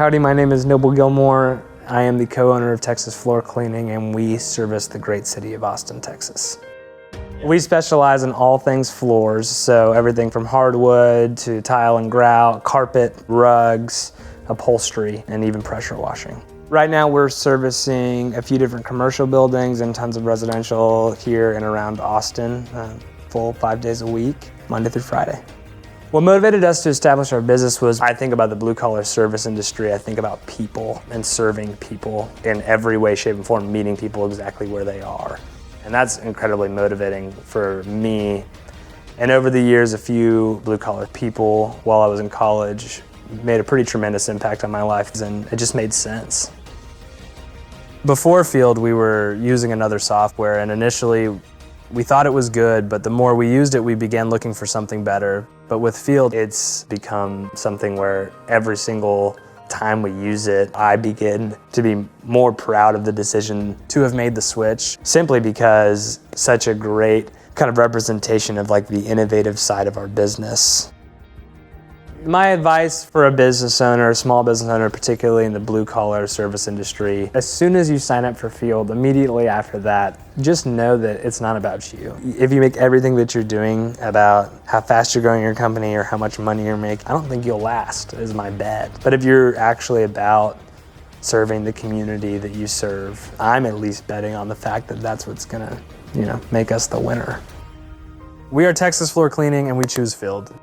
Howdy, my name is Noble Gilmore. I am the co-owner of Texas Floor Cleaning, and we service the great city of Austin, Texas. We specialize in all things floors, so everything from hardwood to tile and grout, carpet, rugs, upholstery, and even pressure washing. Right now we're servicing a few different commercial buildings and tons of residential here and around Austin, full 5 days a week, Monday through Friday. What motivated us to establish our business was, I think about the blue-collar service industry, I think about people and serving people in every way, shape, and form, meeting people exactly where they are. And that's incredibly motivating for me. And over the years, a few blue-collar people, while I was in college, made a pretty tremendous impact on my life, and it just made sense. Before Field, we were using another software, and initially we thought it was good, but the more we used it, we began looking for something better. But with Field, it's become something where every single time we use it, I begin to be more proud of the decision to have made the switch, simply because such a great kind of representation of like the innovative side of our business. My advice for a business owner, a small business owner, particularly in the blue-collar service industry, as soon as you sign up for Field, immediately after that, just know that it's not about you. If you make everything that you're doing about how fast you're growing your company or how much money you're making, I don't think you'll last, is my bet. But if you're actually about serving the community that you serve, I'm at least betting on the fact that that's what's gonna, make us the winner. We are Texas Floor Cleaning, and we choose Field.